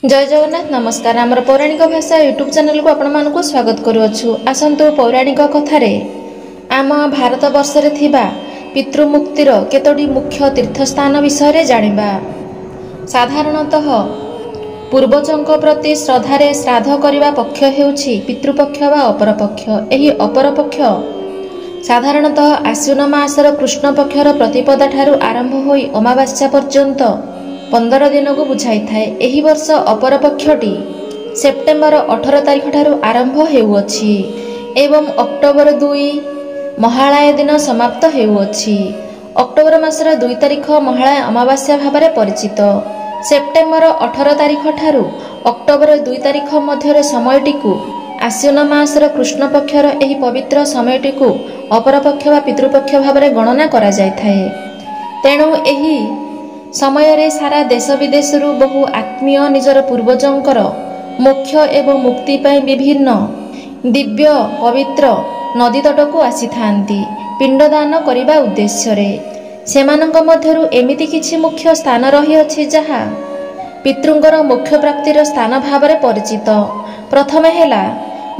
जय जगन्नाथ नमस्कार। आमर पौराणिक भाषा यूट्यूब चैनल को आपण मानकु स्वागत करुअछु। आसंतु पौराणिक कथारे आम भारत वर्षरे थिबा पितृमुक्तिर केतोटी मुख्य तीर्थस्थान विषय जानिबा। साधारणतः पूर्वजों प्रति श्रद्धारे श्राद्ध करने पक्ष हेउछि पितृपक्ष वा अपरपक्ष। एही अपरपक्ष साधारणतः आश्विन मासर कृष्ण पक्षर प्रतिपदा ठारू आरंभ होई अमावास्या पर्यंत 15 दिन को बुझाई थाए। एही वर्ष अपरपक्षटी सेप्टेम्बर 18 तारिख ठारू आरंभ हेउअछि एवं अक्टोबर 2 महालय दिन समाप्त हेउअछि। अक्टोबर मासर 2 तारिख महालय अमावास्या भाव परिचित। सेप्टेम्बर 18 तारिख ठारू अक्टोबर 2 तारिख मध्य समयटी आश्विन मासर कृष्ण पक्षर एही पवित्र समयटी अपरपक्ष वा पितृपक्ष भाव गणना करा जाय थाए। तेणु एही समय रे सारा देश विदेश बहु आत्मीय निजर पूर्वजंकर मोक्ष एवं मुक्ति पाई विभिन्न दिव्य पवित्र नदी तट को आसी थांती पिंडदान करिबा उद्देश्य रे। सेमानंक मध्यरु एमिति किछि मुख्य स्थान रही अछि जहा पितृंकर मोक्ष प्राप्तिर स्थान भाव परिचित। प्रथमे हेला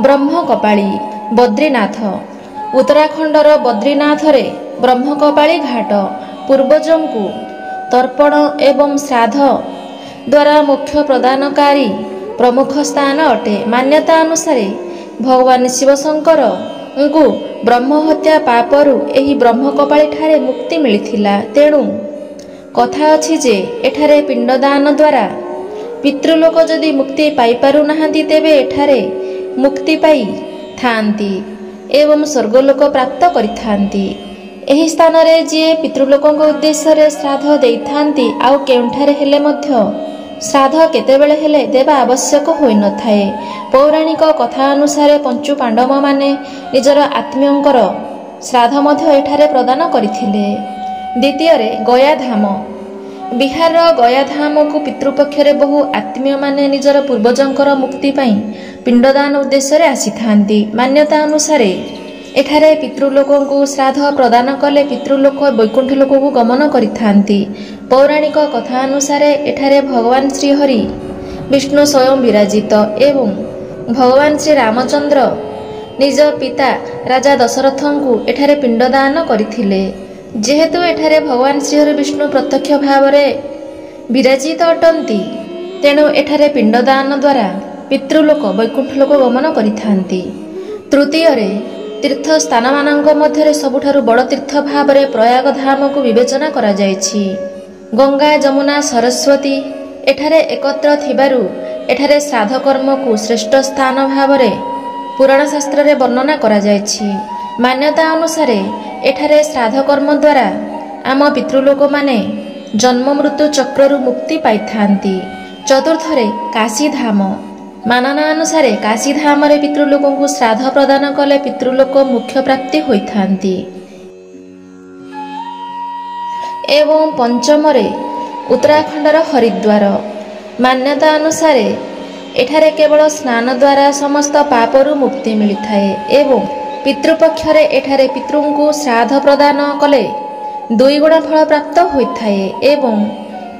ब्रह्म कपाली बद्रीनाथ। उत्तराखंडर बद्रीनाथ रे ब्रह्म कपाली घाट पूर्वजंकु तर्पण एवं श्राद्ध द्वारा मोक्ष प्रदानकारी प्रमुख स्थान अटे। मान्यता अनुसार भगवान शिव शंकर को ब्रह्म हत्या पापरु एही ब्रह्म कपाली ठारे मुक्ति मिलिथिला। तेणु कथा अछि जे एठारे पिंडदान द्वारा पितृलोक जदि मुक्ति पाई पारु नाहांती तेबे एठारे मुक्ति पाई थांती एवं स्वर्गलोक प्राप्त करिथांती। एही स्थान रे जे पितृलोकों उद्देश्य रे श्राद्ध देइथांती आउ केउंठारे हेले मध्य श्राद्ध केतेबेले हेले देवा आवश्यक होई न थाए। पौराणिक कथा अनुसार पंचु पांडव माने निजर आत्मीयंकर श्राद्ध मध्य एठारे प्रदान करिथिले। द्वितीय रे गयाधाम। बिहार गयाधाम को पितृपक्ष रे बहु आत्मीय माने निजर पूर्वजंकर मुक्ति पाई पिंडदान उद्देश्य रे आसी थांती। मान्यता अनुसार एठारे पितृलोकों को श्राद्ध प्रदान कले पितृलोक वैकुंठ लोक को गमन करिथांती। पौराणिक कथा अनुसार एठारे भगवान श्रीहरि विष्णु स्वयं विराजित एवं भगवान श्री रामचंद्र निज पिता राजा दशरथं को एठारे पिंडदान करिथिले। जेहेतु एठारे भगवान श्रीहरि विष्णु प्रत्यक्ष भाव विराजित अटंती तेणु एठारे पिंडदान द्वारा पितृलोक वैकुंठ लोक गमन करिथांती। तृतीय रे तीर्थ स्थान मानक मध्य सबुठारु बड़ तीर्थ भाव प्रयाग धाम को विवेचना करा जायछि। गंगा जमुना सरस्वती एठारे एकत्र थिबारु एठारे श्राद्ध कर्म को श्रेष्ठ स्थान भाव पुराण शास्त्र रे वर्णना करा जायछि। मान्यता अनुसार एठारे श्राद्ध कर्म द्वारा आम पितृलोक माने जन्म मृत्यु चक्ररु मुक्ति पाई थांती। चतुर्थ रे काशी धाम। मानना अनुसार काशी धाम रे पितृलोकों को श्राद्ध प्रदान कले पितृलोक मुख्य प्राप्ति होई थांती। एवं पंचम रे उत्तराखंडर हरिद्वार। मान्यता अनुसार एठारे केवल स्नान द्वारा समस्त पापरु मुक्ति मिलिथाए एवं पितृपक्ष रे एठारे पितृं को श्राद्ध प्रदान कले 2 गुण फल प्राप्त होइथाए एवं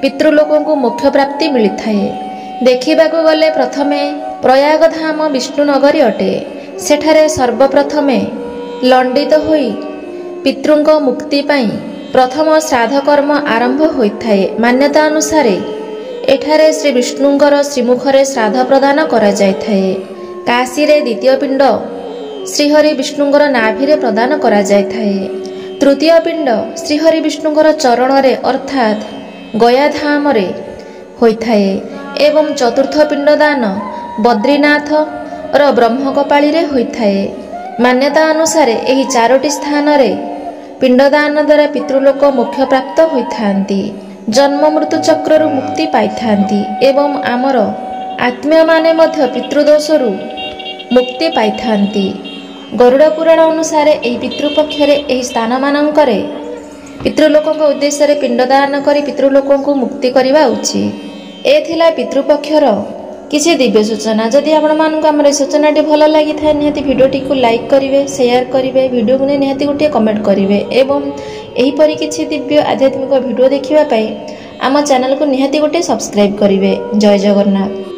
पितृलोकों को मोक्ष प्राप्ति मिलिथाए। देखिबाकु गले प्रथमे प्रयाग धाम विष्णुनगरी अटे। सेठारे सर्वप्रथमे लंडित होई पितृंक मुक्ति पाई प्रथम श्राद्ध कर्म आरंभ होइथाए। मान्यता अनुसार एठारे श्री विष्णुंकर श्रीमुखरे श्राद्ध प्रदान करा जायथाए। काशी रे द्वितीय पिंड श्रीहरि विष्णुंकर नाभिरे प्रदान करा जायथाए। तृतीय पिंड श्रीहरि विष्णुंकर चरण रे अर्थात गयाधाम रे होइथाए एवं चतुर्थ पिंडदान बद्रीनाथ र ब्रह्म कपाली रे होइथाए। मान्यता अनुसार एही 4टी स्थान रे पिंडदान द्वारा पितृलोक मोक्ष प्राप्त होइथांती जन्म मृत्यु चक्ररु मुक्ति पाइथांती एवं आमर आत्मीय माने मध्य पितृदोषरु मुक्ति पाइथांती। गरुड़ पुराण अनुसार एही पितृपक्ष रे एही स्थान मानंकरे पितृलोकों उद्देश्य रे पिंडदान करी पितृलोकों को मुक्ति करवा उचित। ए थिला पितृपक्षर किसी दिव्य सूचना। जदि आपण मानक आम सूचनाटी भल लगी था निहाती भिडियोटी को लाइक करेंगे, शेयर करेंगे, भिडियो को निहाती गोटे कमेंट करेंगे एवं एहीपरि किसी दिव्य आध्यात्मिक भिडियो देखिबा पई ଆମ ଚ୍ୟାନେଲକୁ ନିହାତି ଗୋଟେ ସବସ୍କ୍ରାଇବ୍ କରିବେ। ଜୟ ଜଗନ୍ନାଥ।